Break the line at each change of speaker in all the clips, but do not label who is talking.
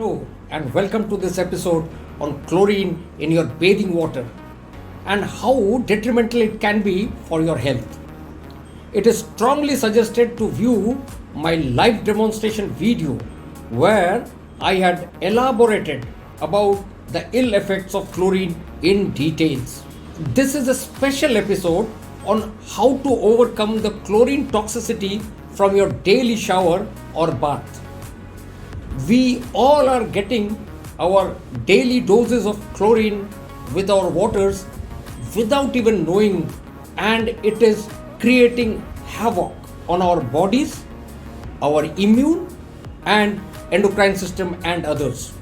Hello and welcome to this episode on chlorine in your bathing water and how detrimental it can be for your health. It is strongly suggested to view my live demonstration video where I had elaborated about the ill effects of chlorine in details. This is a special episode on how to overcome the chlorine toxicity from your daily shower or bath. We all are getting our daily doses of chlorine with our waters without even knowing, and it is creating havoc on our bodies, our immune and endocrine system and others.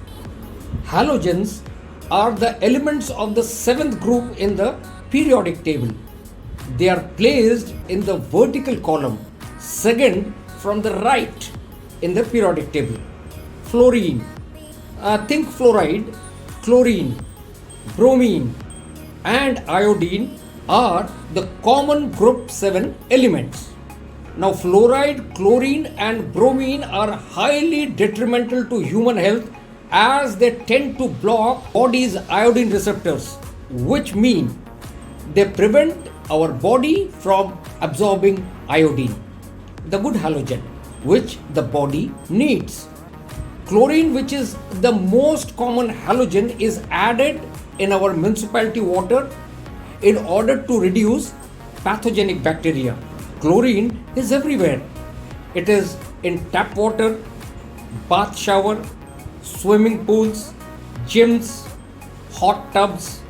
Halogens are the elements of the seventh group in the periodic table. They are placed in the vertical column, second from the right in the periodic table. Fluorine, think fluoride, chlorine, bromine and iodine are the common group 7 elements. Now fluoride, chlorine and bromine are highly detrimental to human health as they tend to block body's iodine receptors, which mean they prevent our body from absorbing iodine, the good halogen, which the body needs. Chlorine, which is the most common halogen, is added in our municipality water in order to reduce pathogenic bacteria. Chlorine is everywhere. It is in tap water, bath shower, swimming pools, gyms, hot tubs,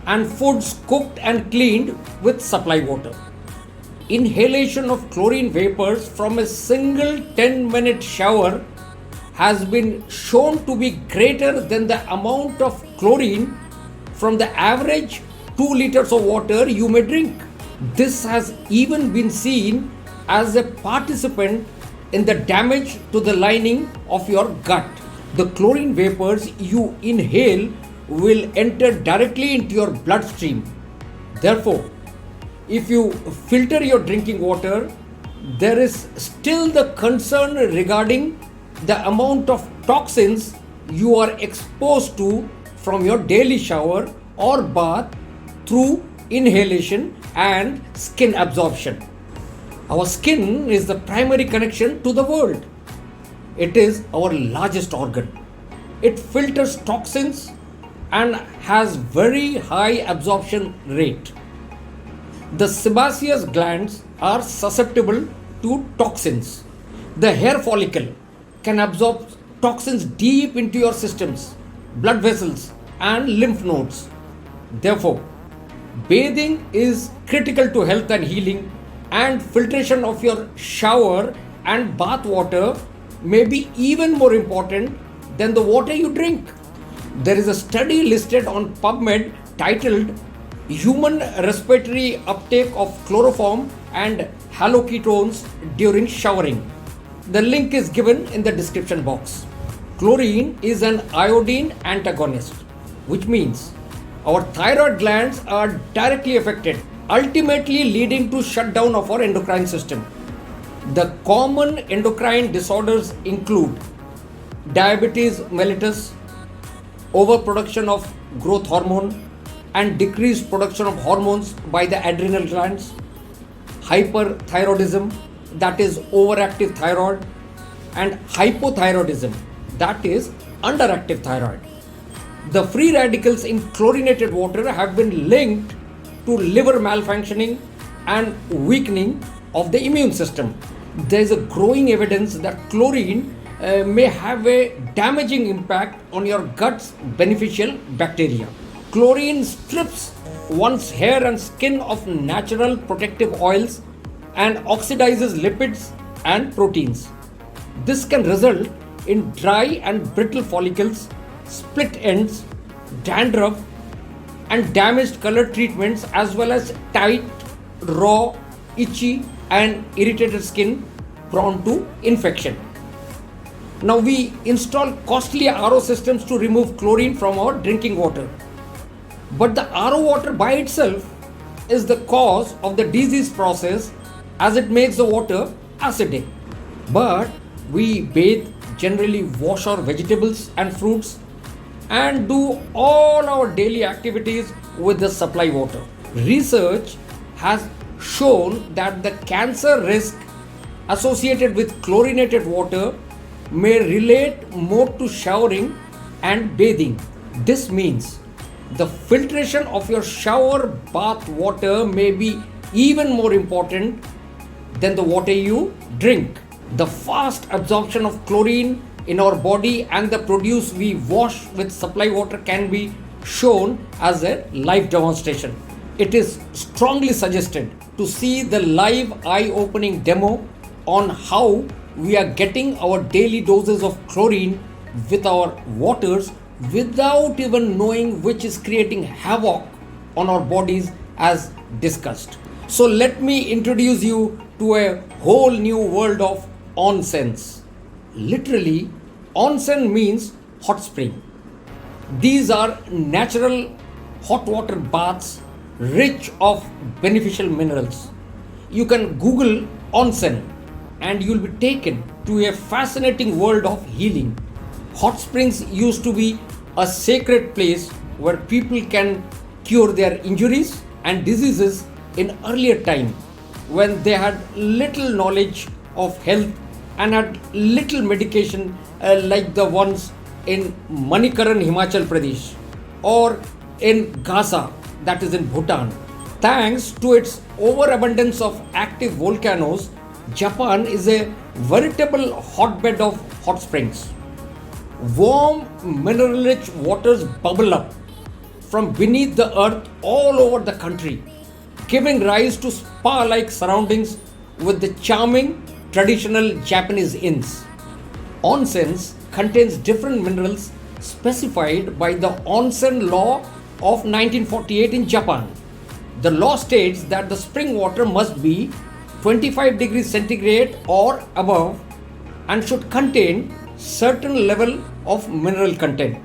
and foods cooked and cleaned with supply water. Inhalation of chlorine vapors from a single 10-minute shower has been shown to be greater than the amount of chlorine from the average 2 liters of water you may drink. This has even been seen as a participant in the damage to the lining of your gut. The chlorine vapors you inhale will enter directly into your bloodstream. Therefore, if you filter your drinking water, there is still the concern regarding the amount of toxins you are exposed to from your daily shower or bath through inhalation and skin absorption. Our skin is the primary connection to the world. It is our largest organ. It filters toxins and has very high absorption rate. The sebaceous glands are susceptible to toxins. The hair follicle can absorb toxins deep into your systems, blood vessels and lymph nodes. Therefore, bathing is critical to health and healing, and filtration of your shower and bath water may be even more important than the water you drink. There is a study listed on PubMed titled Human Respiratory Uptake of Chloroform and Haloketones During Showering. The link is given in the description box. Chlorine is an iodine antagonist, which means our thyroid glands are directly affected, ultimately leading to shutdown of our endocrine system. The common endocrine disorders include diabetes mellitus, overproduction of growth hormone and decreased production of hormones by the adrenal glands, hyperthyroidism, that is overactive thyroid, and hypothyroidism, that is underactive thyroid. The free radicals in chlorinated water have been linked to liver malfunctioning and weakening of the immune system. There is a growing evidence that chlorine may have a damaging impact on your gut's beneficial bacteria. Chlorine strips one's hair and skin of natural protective oils and oxidizes lipids and proteins. This can result in dry and brittle follicles, split ends, dandruff, and damaged color treatments, as well as tight, raw, itchy, and irritated skin prone to infection. Now we install costly RO systems to remove chlorine from our drinking water. But the RO water by itself is the cause of the disease process as it makes the water acidic. But we bathe generally wash our vegetables and fruits, and do all our daily activities with the supply water. Research has shown that the cancer risk associated with chlorinated water may relate more to showering and bathing. This means the filtration of your shower bath water may be even more important than the water you drink. The fast absorption of chlorine in our body and the produce we wash with supply water can be shown as a live demonstration. It is strongly suggested to see the live eye-opening demo on how we are getting our daily doses of chlorine with our waters without even knowing which is creating havoc on our bodies as discussed. So let me introduce you to a whole new world of onsens. Literally, onsen means hot spring. These are natural hot water baths rich of beneficial minerals. You can Google onsen and you'll be taken to a fascinating world of healing. Hot springs used to be a sacred place where people can cure their injuries and diseases in earlier time when they had little knowledge of health and had little medication like the ones in Manikaran, Himachal Pradesh, or in Gaza, that is in Bhutan. Thanks to its overabundance of active volcanoes, Japan is a veritable hotbed of hot springs. Warm, mineral-rich waters bubble up from beneath the earth all over the country, giving rise to spa-like surroundings with the charming traditional Japanese inns. Onsens contains different minerals specified by the Onsen law of 1948 in Japan. The law states that the spring water must be 25 degrees centigrade or above and should contain certain level of mineral content.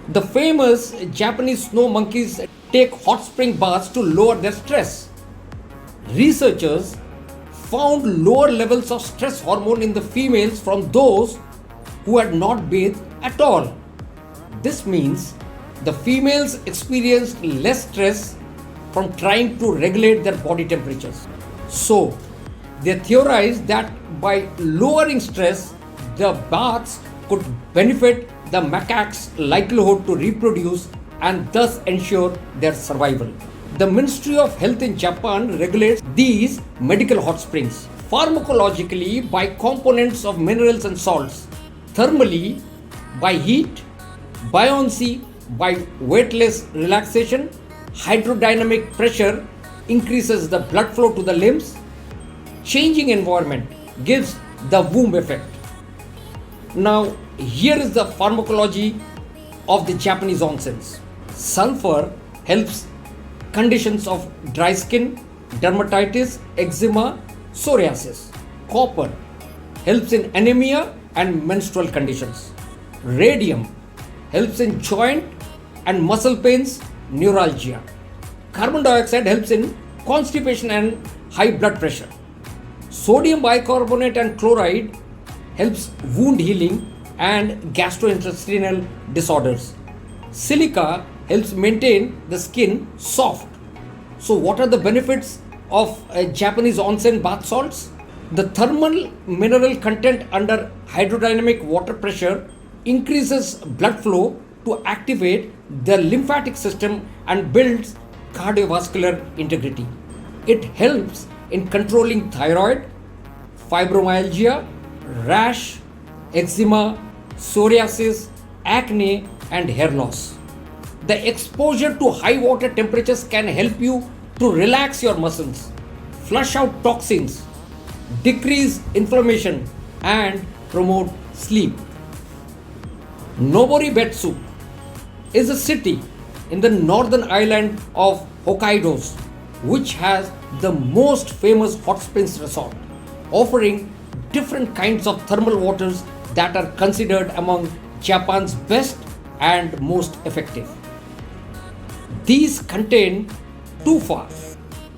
The famous Japanese snow monkeys take hot spring baths to lower their stress. Researchers found lower levels of stress hormone in the females from those who had not bathed at all. This means the females experienced less stress from trying to regulate their body temperatures. So, they theorized that by lowering stress, the baths could benefit the macaques' likelihood to reproduce and thus ensure their survival. The Ministry of Health in Japan regulates these medical hot springs pharmacologically by components of minerals and salts, thermally by heat, buoyancy by weightless relaxation, hydrodynamic pressure increases the blood flow to the limbs, changing environment gives the womb effect. Now, here is the pharmacology of the Japanese onsens. Sulfur helps conditions of dry skin, dermatitis, eczema, psoriasis. Copper helps in anemia and menstrual conditions. Radium helps in joint and muscle pains, neuralgia. Carbon dioxide helps in constipation and high blood pressure. Sodium bicarbonate and chloride helps wound healing and gastrointestinal disorders. Silica helps maintain the skin soft. So what are the benefits of Japanese onsen bath salts? The thermal mineral content under hydrodynamic water pressure increases blood flow to activate the lymphatic system and builds cardiovascular integrity. It helps in controlling thyroid, fibromyalgia, rash, eczema, psoriasis, acne, and hair loss. The exposure to high water temperatures can help you to relax your muscles, flush out toxins, decrease inflammation, and promote sleep. Noboribetsu is a city in the northern island of Hokkaido, which has the most famous hot springs resort, offering different kinds of thermal waters that are considered among Japan's best and most effective. These contain tufa,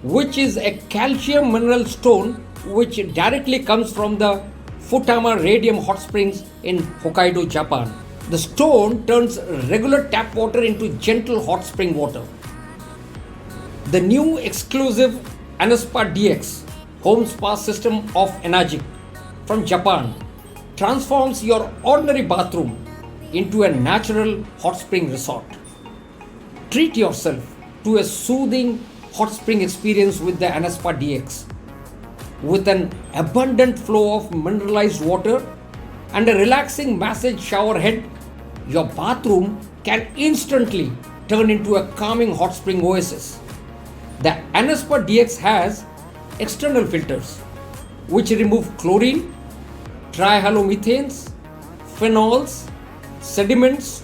which is a calcium mineral stone which directly comes from the Futama Radium Hot Springs in Hokkaido, Japan. The stone turns regular tap water into gentle hot spring water. The new exclusive Anespa DX home spa system of Enagic from Japan transforms your ordinary bathroom into a natural hot spring resort. Treat yourself to a soothing hot spring experience with the Anespa DX. With an abundant flow of mineralized water and a relaxing massage shower head, your bathroom can instantly turn into a calming hot spring oasis. The Anespa DX has external filters which remove chlorine, trihalomethanes, phenols, sediments,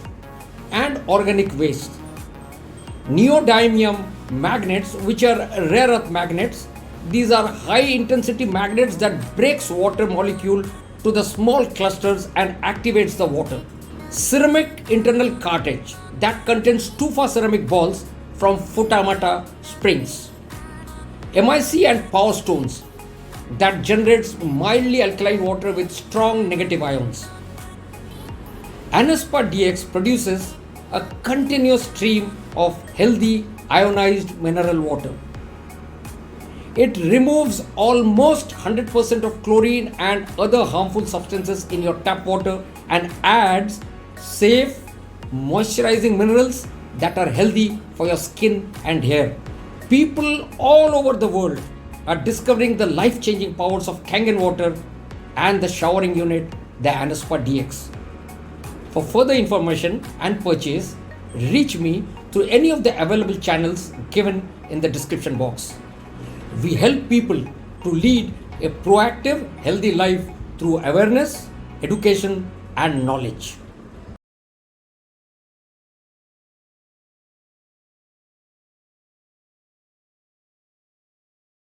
and organic waste. Neodymium magnets, which are rare earth magnets, these are high intensity magnets that breaks water molecule to the small clusters and activates the water. Ceramic internal cartridge that contains tufa ceramic balls from Futamata springs. MIC and power stones that generates mildly alkaline water with strong negative ions. Anespa DX produces a continuous stream of healthy ionized mineral water. It removes almost 100% of chlorine and other harmful substances in your tap water and adds safe, moisturizing minerals that are healthy for your skin and hair. People all over the world are discovering the life-changing powers of Kangen water and the showering unit, the Anespa DX. For further information and purchase, reach me through any of the available channels given in the description box. We help people to lead a proactive, healthy life through awareness, education, and knowledge.